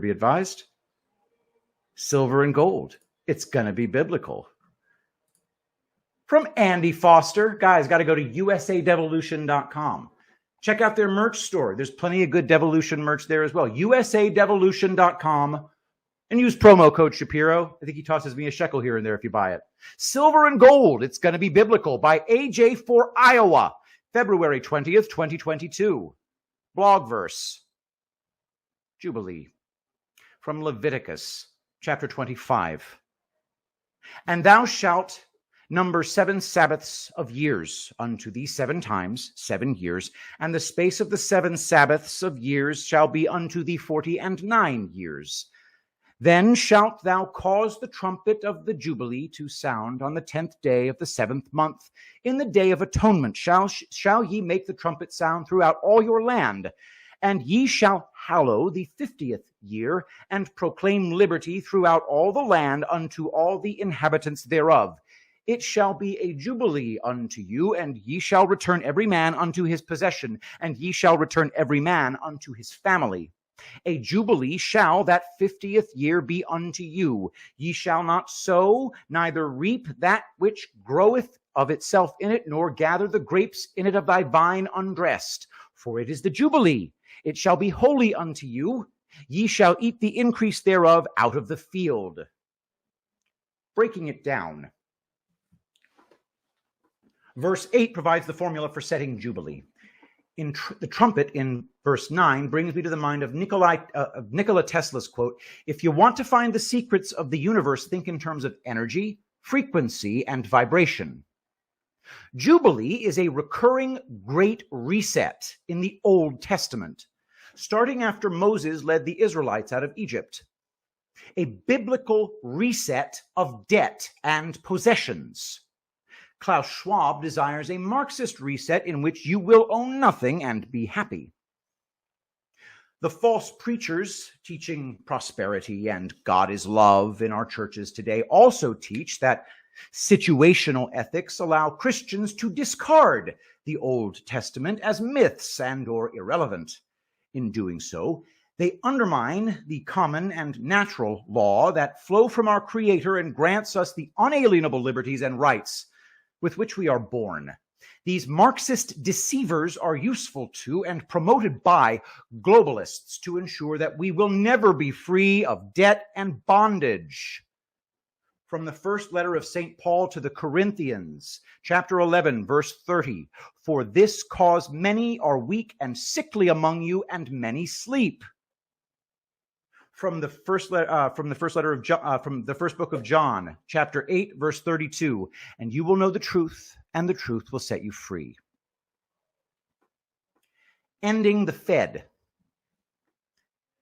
be advised. Silver and gold. It's going to be biblical. From Andy Foster. Guys, got to go to usadevolution.com. Check out their merch store. There's plenty of good devolution merch there as well. usadevolution.com. And use promo code Shapiro. I think he tosses me a shekel here and there if you buy it. Silver and Gold. It's going to be biblical by AJ for Iowa. February 20th, 2022. Blog verse. Jubilee. From Leviticus chapter 25. And thou shalt number 7 Sabbaths of years unto thee 7 times, 7 years, and the space of the 7 Sabbaths of years shall be unto thee 49 years. Then shalt thou cause the trumpet of the Jubilee to sound on the 10th day of the 7th month. In the day of atonement shall ye make the trumpet sound throughout all your land. And ye shall hallow the 50th year, and proclaim liberty throughout all the land unto all the inhabitants thereof. It shall be a jubilee unto you, and ye shall return every man unto his possession, and ye shall return every man unto his family. A jubilee shall that 50th year be unto you. Ye shall not sow, neither reap that which groweth of itself in it, nor gather the grapes in it of thy vine undressed. For it is the jubilee. It shall be holy unto you. Ye shall eat the increase thereof out of the field. Breaking it down. Verse 8 provides the formula for setting Jubilee. The trumpet in verse 9 brings me to the mind of Nikola Tesla's quote, "If you want to find the secrets of the universe, think in terms of energy, frequency, and vibration." Jubilee is a recurring great reset in the Old Testament, starting after Moses led the Israelites out of Egypt. A biblical reset of debt and possessions. Klaus Schwab desires a Marxist reset in which you will own nothing and be happy. The false preachers teaching prosperity and God is love in our churches today also teach that situational ethics allow Christians to discard the Old Testament as myths and or irrelevant. In doing so, they undermine the common and natural law that flow from our Creator and grants us the unalienable liberties and rights with which we are born. These Marxist deceivers are useful to and promoted by globalists to ensure that we will never be free of debt and bondage. From the first letter of St. Paul to the Corinthians, chapter 11, verse 30, "For this cause many are weak and sickly among you, and many sleep." From the first book of John, chapter 8, verse 32, "And you will know the truth, and the truth will set you free." Ending the Fed.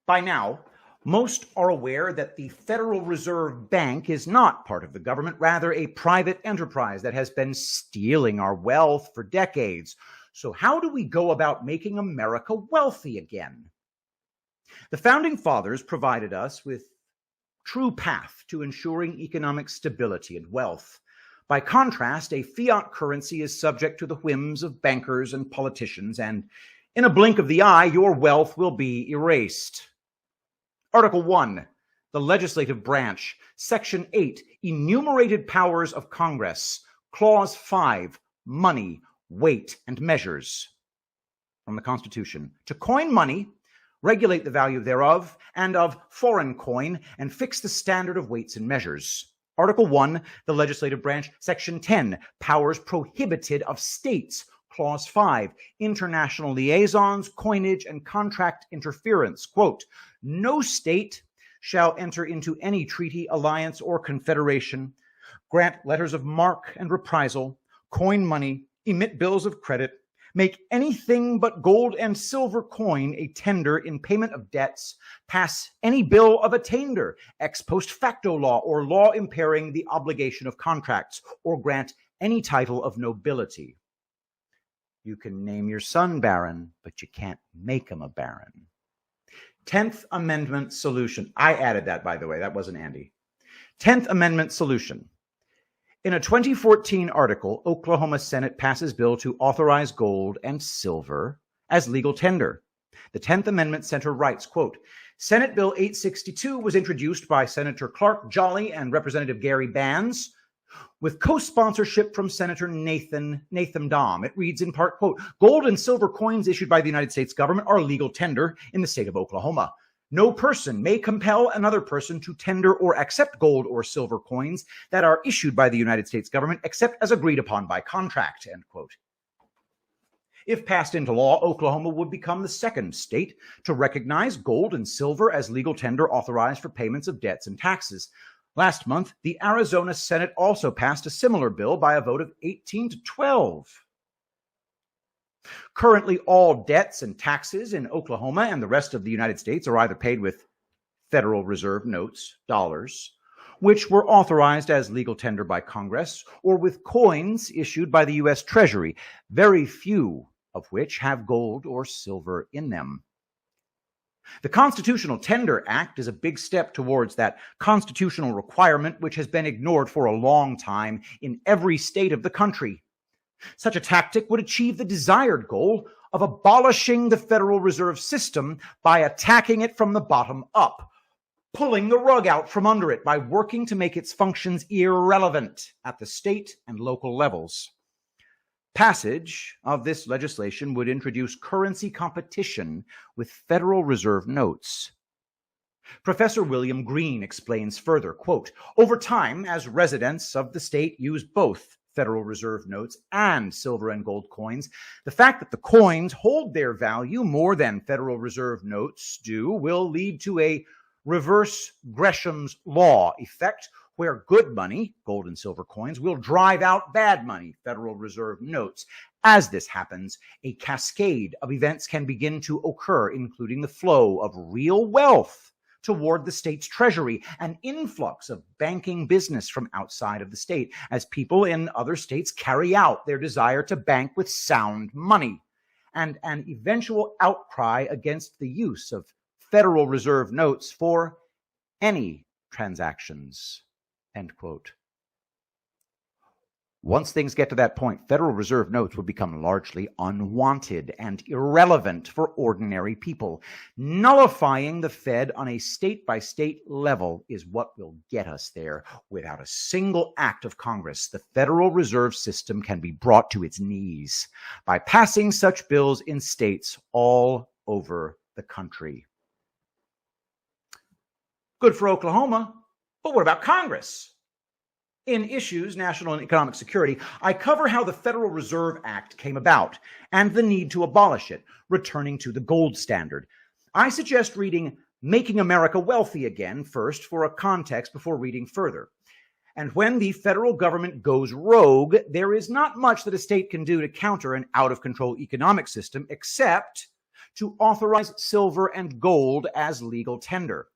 By now, most are aware that the Federal Reserve Bank is not part of the government, rather a private enterprise that has been stealing our wealth for decades. So how do we go about making America wealthy again? The Founding Fathers provided us with true path to ensuring economic stability and wealth. By contrast, a fiat currency is subject to the whims of bankers and politicians, and in a blink of the eye, your wealth will be erased. Article 1, the Legislative Branch, Section 8, Enumerated Powers of Congress, Clause 5, Money, Weight, and Measures. From the Constitution, to coin money, regulate the value thereof and of foreign coin, and fix the standard of weights and measures. Article 1, the Legislative Branch, Section 10, Powers prohibited of states. Clause 5, international liaisons, coinage, and contract interference. Quote, "No state shall enter into any treaty, alliance, or confederation, grant letters of marque and reprisal, coin money, emit bills of credit, make anything but gold and silver coin a tender in payment of debts, pass any bill of attainder, ex post facto law, or law impairing the obligation of contracts, or grant any title of nobility." You can name your son Baron, but you can't make him a baron. 10th Amendment solution. I added that, by the way. That wasn't Andy. 10th Amendment solution. In a 2014 article, Oklahoma Senate passes bill to authorize gold and silver as legal tender. The 10th Amendment Center writes, quote, Senate Bill 862 was introduced by Senator Clark Jolly and Representative Gary Bands, with co-sponsorship from Senator Nathan Dahm. It reads in part, quote, "Gold and silver coins issued by the United States government are legal tender in the state of Oklahoma. No person may compel another person to tender or accept gold or silver coins that are issued by the United States government except as agreed upon by contract," end quote. If passed into law, Oklahoma would become the second state to recognize gold and silver as legal tender authorized for payments of debts and taxes. Last month, the Arizona Senate also passed a similar bill by a vote of 18 to 12. Currently, all debts and taxes in Oklahoma and the rest of the United States are either paid with Federal Reserve notes, dollars, which were authorized as legal tender by Congress, or with coins issued by the U.S. Treasury, very few of which have gold or silver in them. The Constitutional Tender Act is a big step towards that constitutional requirement which has been ignored for a long time in every state of the country. Such a tactic would achieve the desired goal of abolishing the Federal Reserve System by attacking it from the bottom up, pulling the rug out from under it by working to make its functions irrelevant at the state and local levels. Passage of this legislation would introduce currency competition with Federal Reserve notes. Professor William Green explains further, quote, "Over time, as residents of the state use both Federal Reserve notes and silver and gold coins, the fact that the coins hold their value more than Federal Reserve notes do will lead to a reverse Gresham's law effect, where good money, gold and silver coins, will drive out bad money, Federal Reserve notes. As this happens, a cascade of events can begin to occur, including the flow of real wealth toward the state's treasury, an influx of banking business from outside of the state, as people in other states carry out their desire to bank with sound money, and an eventual outcry against the use of Federal Reserve notes for any transactions," end quote. Once things get to that point, Federal Reserve notes would become largely unwanted and irrelevant for ordinary people. Nullifying the Fed on a state-by-state level is what will get us there. Without a single act of Congress, the Federal Reserve System can be brought to its knees by passing such bills in states all over the country. Good for Oklahoma, but what about Congress? In Issues, National and Economic Security, I cover how the Federal Reserve Act came about and the need to abolish it, returning to the gold standard. I suggest reading Making America Wealthy Again first for a context before reading further. And when the federal government goes rogue, there is not much that a state can do to counter an out-of-control economic system except to authorize silver and gold as legal tender.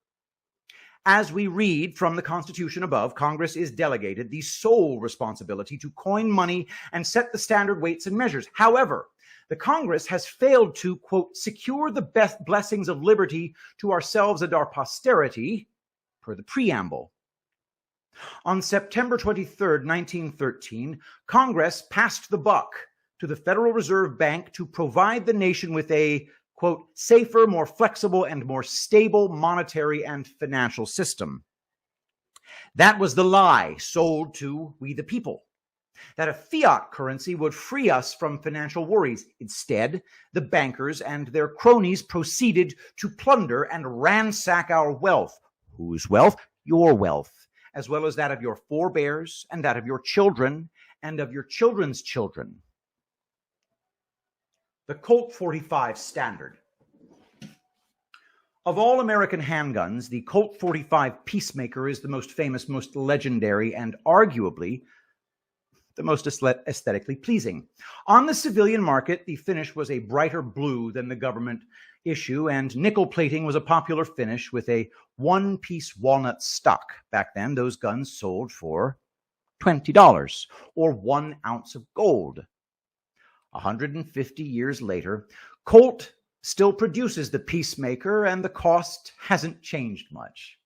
As we read from the Constitution above, Congress is delegated the sole responsibility to coin money and set the standard weights and measures. However, the Congress has failed to, quote, secure the best blessings of liberty to ourselves and our posterity, per the preamble. On September 23, 1913, Congress passed the buck to the Federal Reserve Bank to provide the nation with a, quote, safer, more flexible, and more stable monetary and financial system. That was the lie sold to we the people, that a fiat currency would free us from financial worries. Instead, the bankers and their cronies proceeded to plunder and ransack our wealth. Whose wealth? Your wealth, as well as that of your forebears and that of your children and of your children's children. The Colt 45 Standard. Of all American handguns, the Colt 45 Peacemaker is the most famous, most legendary, and arguably the most aesthetically pleasing. On the civilian market, the finish was a brighter blue than the government issue, and nickel plating was a popular finish with a one-piece walnut stock. Back then, those guns sold for $20 or 1 ounce of gold. 150 years later, Colt still produces the Peacemaker, and the cost hasn't changed much.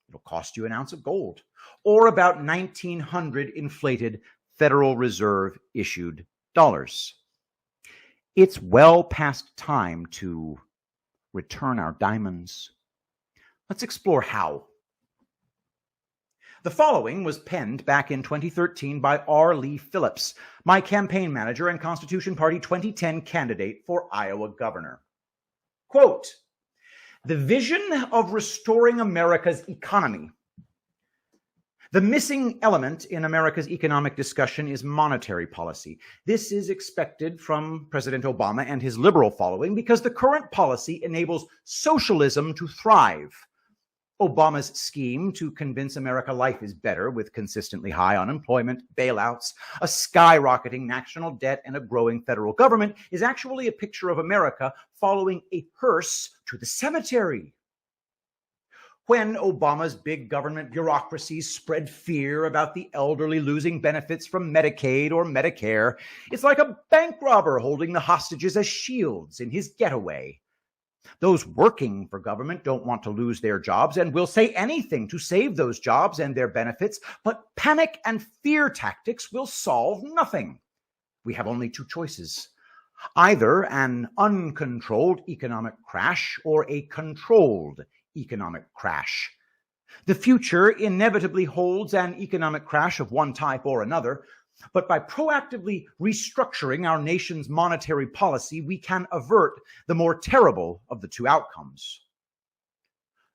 It'll cost you 1 ounce of gold, or about 1,900 inflated Federal Reserve issued dollars. It's well past time to return our diamonds. Let's explore how. The following was penned back in 2013 by R. Lee Phillips, my campaign manager and Constitution Party 2010 candidate for Iowa governor. Quote, "The vision of restoring America's economy. The missing element in America's economic discussion is monetary policy. This is expected from President Obama and his liberal following because the current policy enables socialism to thrive. Obama's scheme to convince America life is better with consistently high unemployment, bailouts, a skyrocketing national debt, and a growing federal government is actually a picture of America following a hearse to the cemetery. When Obama's big government bureaucracies spread fear about the elderly losing benefits from Medicaid or Medicare, it's like a bank robber holding the hostages as shields in his getaway. Those working for government don't want to lose their jobs and will say anything to save those jobs and their benefits, but panic and fear tactics will solve nothing. We have only two choices: either an uncontrolled economic crash or a controlled economic crash. The future inevitably holds an economic crash of one type or another, but by proactively restructuring our nation's monetary policy, we can avert the more terrible of the two outcomes.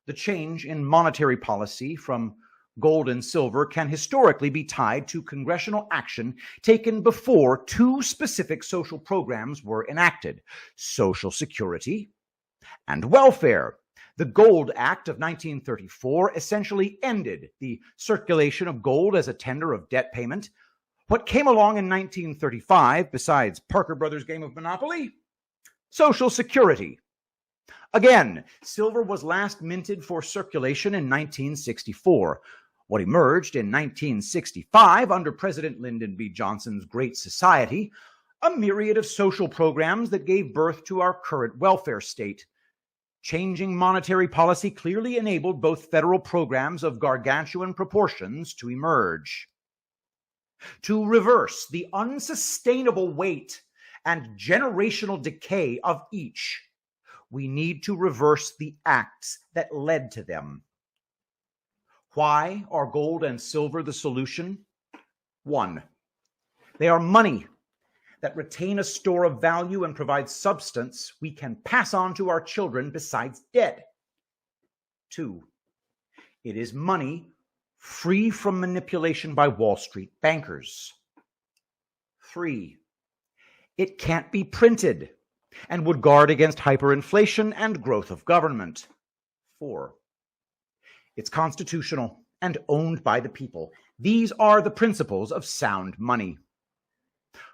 The change in monetary policy from gold and silver can historically be tied to congressional action taken before two specific social programs were enacted: Social Security and welfare. The Gold Act of 1934 essentially ended the circulation of gold as a tender of debt payment. What came along in 1935, besides Parker Brothers' game of Monopoly? Social Security. Again, silver was last minted for circulation in 1964. What emerged in 1965 under President Lyndon B. Johnson's Great Society? A myriad of social programs that gave birth to our current welfare state. Changing monetary policy clearly enabled both federal programs of gargantuan proportions to emerge. To reverse the unsustainable weight and generational decay of each, we need to reverse the acts that led to them. Why are gold and silver the solution? 1, they are money that retain a store of value and provide substance we can pass on to our children besides debt. 2, it is money free from manipulation by Wall Street bankers. 3, it can't be printed and would guard against hyperinflation and growth of government. 4, it's constitutional and owned by the people. These are the principles of sound money.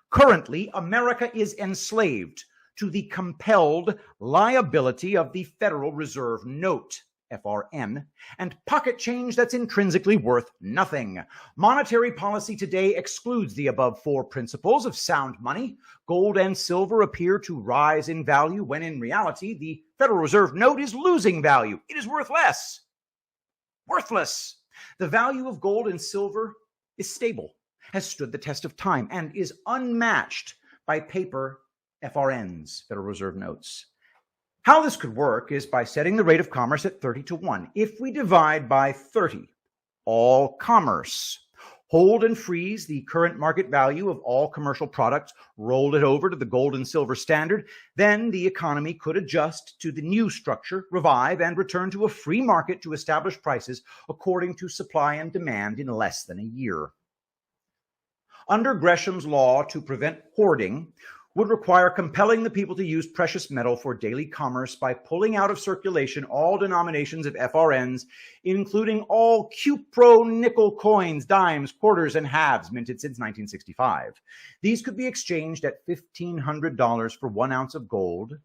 Currently, America is enslaved to the compelled liability of the Federal Reserve Note, FRN, and pocket change that's intrinsically worth nothing. Monetary policy today excludes the above four principles of sound money. Gold and silver appear to rise in value when in reality the Federal Reserve Note is losing value. It is worth less. Worthless. The value of gold and silver is stable, has stood the test of time, and is unmatched by paper FRNs, Federal Reserve Notes. How this could work is by setting the rate of commerce at 30-1. If we divide by 30 all commerce, hold and freeze the current market value of all commercial products, roll it over to the gold and silver standard, then the economy could adjust to the new structure, revive, and return to a free market to establish prices according to supply and demand in less than a year. Under Gresham's law to prevent hoarding would require compelling the people to use precious metal for daily commerce by pulling out of circulation all denominations of FRNs, including all Cupro nickel coins, dimes, quarters, and halves minted since 1965. These could be exchanged at $1,500 for 1 ounce of gold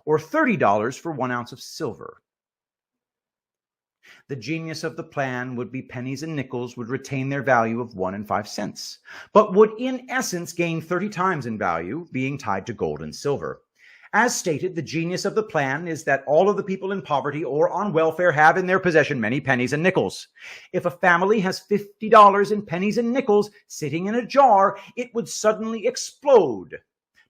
or $30 for 1 ounce of silver. The genius of the plan would be pennies and nickels would retain their value of 1 5 cents, but would in essence gain 30 times in value, being tied to gold and silver. As stated, the genius of the plan is that all of the people in poverty or on welfare have in their possession many pennies and nickels. If a family has $50 in pennies and nickels sitting in a jar, it would suddenly explode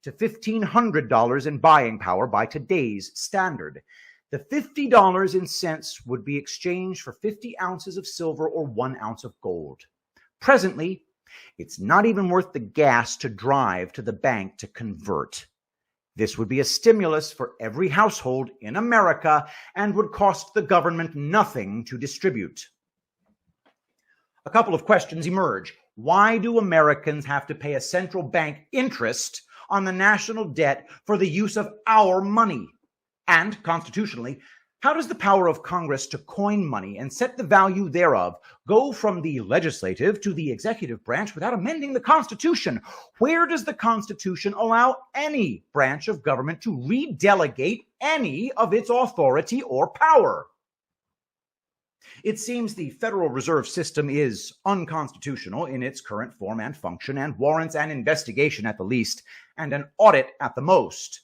to $1,500 in buying power by today's standard. The $50 in cents would be exchanged for 50 ounces of silver or 1 ounce of gold. Presently, it's not even worth the gas to drive to the bank to convert. This would be a stimulus for every household in America and would cost the government nothing to distribute. A couple of questions emerge. Why do Americans have to pay a central bank interest on the national debt for the use of our money? And, constitutionally, how does the power of Congress to coin money and set the value thereof go from the legislative to the executive branch without amending the Constitution? Where does the Constitution allow any branch of government to redelegate any of its authority or power? It seems the Federal Reserve System is unconstitutional in its current form and function and warrants an investigation at the least and an audit at the most.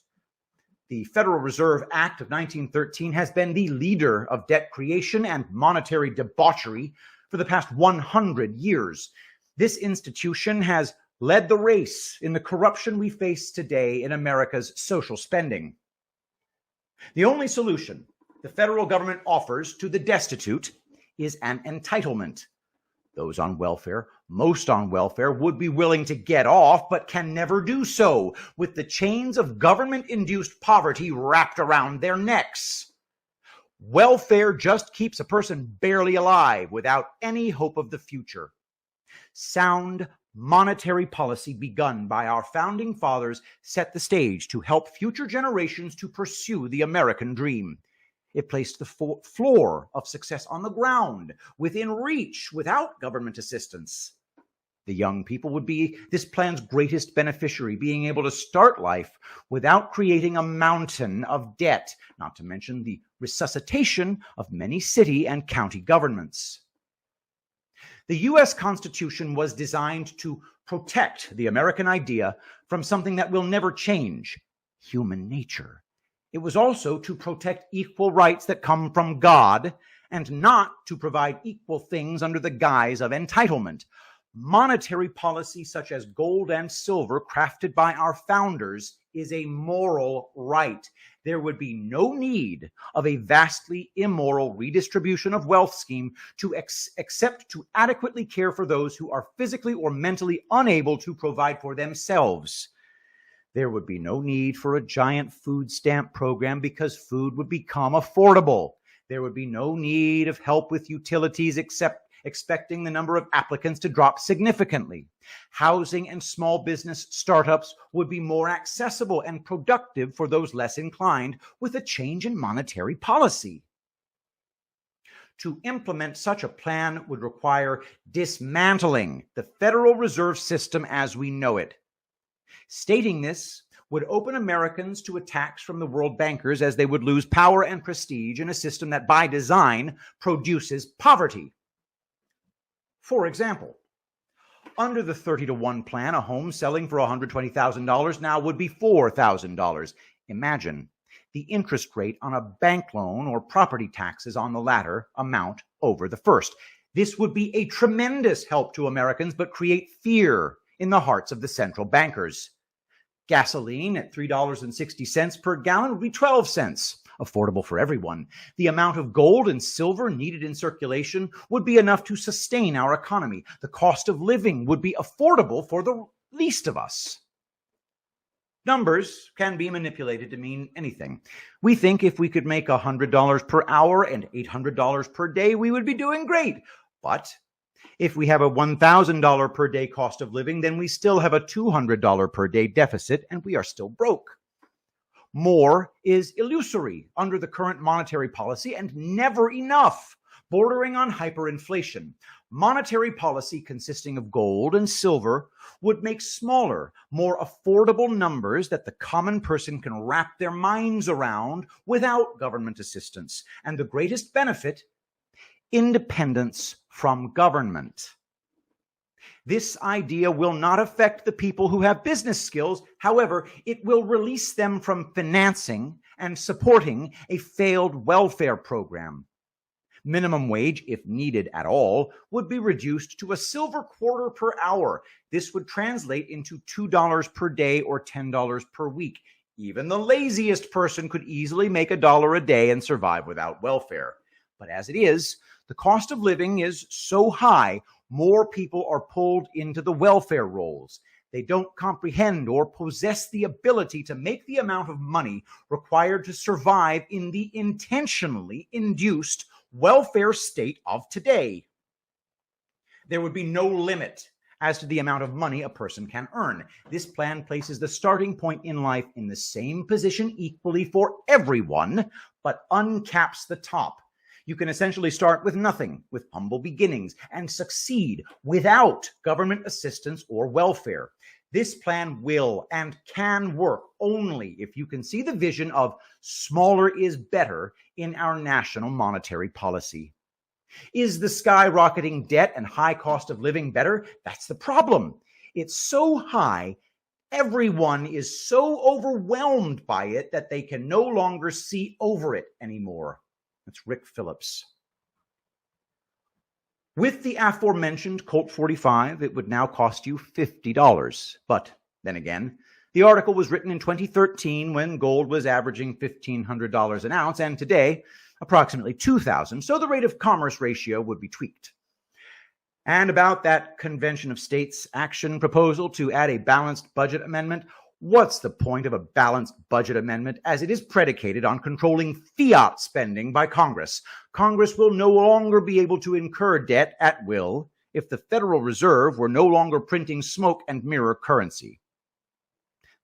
The Federal Reserve Act of 1913 has been the leader of debt creation and monetary debauchery for the past 100 years. This institution has led the race in the corruption we face today in America's social spending. The only solution the federal government offers to the destitute is an entitlement. Those on welfare, most on welfare, would be willing to get off, but can never do so, with the chains of government-induced poverty wrapped around their necks. Welfare just keeps a person barely alive without any hope of the future. Sound monetary policy begun by our founding fathers set the stage to help future generations to pursue the American dream. It placed the floor of success on the ground, within reach, without government assistance. The young people would be this plan's greatest beneficiary, being able to start life without creating a mountain of debt, not to mention the resuscitation of many city and county governments. The U.S. Constitution was designed to protect the American idea from something that will never change: human nature. It was also to protect equal rights that come from God and not to provide equal things under the guise of entitlement. Monetary policy such as gold and silver crafted by our founders is a moral right. There would be no need of a vastly immoral redistribution of wealth scheme except to adequately care for those who are physically or mentally unable to provide for themselves. There would be no need for a giant food stamp program because food would become affordable. There would be no need of help with utilities except expecting the number of applicants to drop significantly. Housing and small business startups would be more accessible and productive for those less inclined with a change in monetary policy. To implement such a plan would require dismantling the Federal Reserve System as we know it. Stating this would open Americans to attacks from the world bankers, as they would lose power and prestige in a system that by design produces poverty. For example, under the 30-to-1 plan, a home selling for $120,000 now would be $4,000. Imagine the interest rate on a bank loan or property taxes on the latter amount over the first. This would be a tremendous help to Americans, but create fear in the hearts of the central bankers. Gasoline at $3.60 per gallon would be 12 cents, affordable for everyone. The amount of gold and silver needed in circulation would be enough to sustain our economy. The cost of living would be affordable for the least of us. Numbers can be manipulated to mean anything. We think if we could make $100 per hour and $800 per day, we would be doing great. But if we have a $1,000 per day cost of living, then we still have a $200 per day deficit and we are still broke. More is illusory under the current monetary policy and never enough, bordering on hyperinflation. Monetary policy consisting of gold and silver would make smaller, more affordable numbers that the common person can wrap their minds around without government assistance. And the greatest benefit: independence from government. This idea will not affect the people who have business skills. However, it will release them from financing and supporting a failed welfare program. Minimum wage, if needed at all, would be reduced to a silver quarter per hour. This would translate into $2 per day or $10 per week. Even the laziest person could easily make $1 a day and survive without welfare. But as it is, the cost of living is so high, more people are pulled into the welfare rolls. They don't comprehend or possess the ability to make the amount of money required to survive in the intentionally induced welfare state of today. There would be no limit as to the amount of money a person can earn. This plan places the starting point in life in the same position equally for everyone, but uncaps the top. You can essentially start with nothing, with humble beginnings, and succeed without government assistance or welfare. This plan will and can work only if you can see the vision of smaller is better in our national monetary policy. Is the skyrocketing debt and high cost of living better? That's the problem. It's so high, everyone is so overwhelmed by it that they can no longer see over it anymore. That's Rick Phillips. With the aforementioned Colt 45, it would now cost you $50. But then again, the article was written in 2013 when gold was averaging $1,500 an ounce, and today, approximately $2,000. So the rate of commerce ratio would be tweaked. And about that Convention of States action proposal to add a balanced budget amendment, what's the point of a balanced budget amendment as it is predicated on controlling fiat spending by Congress? Congress will no longer be able to incur debt at will if the Federal Reserve were no longer printing smoke and mirror currency.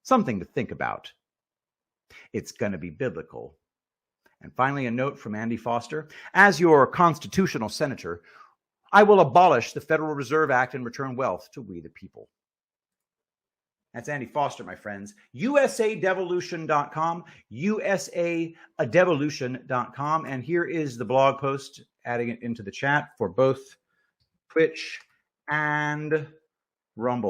Something to think about. It's going to be biblical. And finally, a note from Andy Foster. As your constitutional senator, I will abolish the Federal Reserve Act and return wealth to we the people. That's Andy Foster, my friends. USAdevolution.com, USAdevolution.com. And here is the blog post, adding it into the chat for both Twitch and Rumble.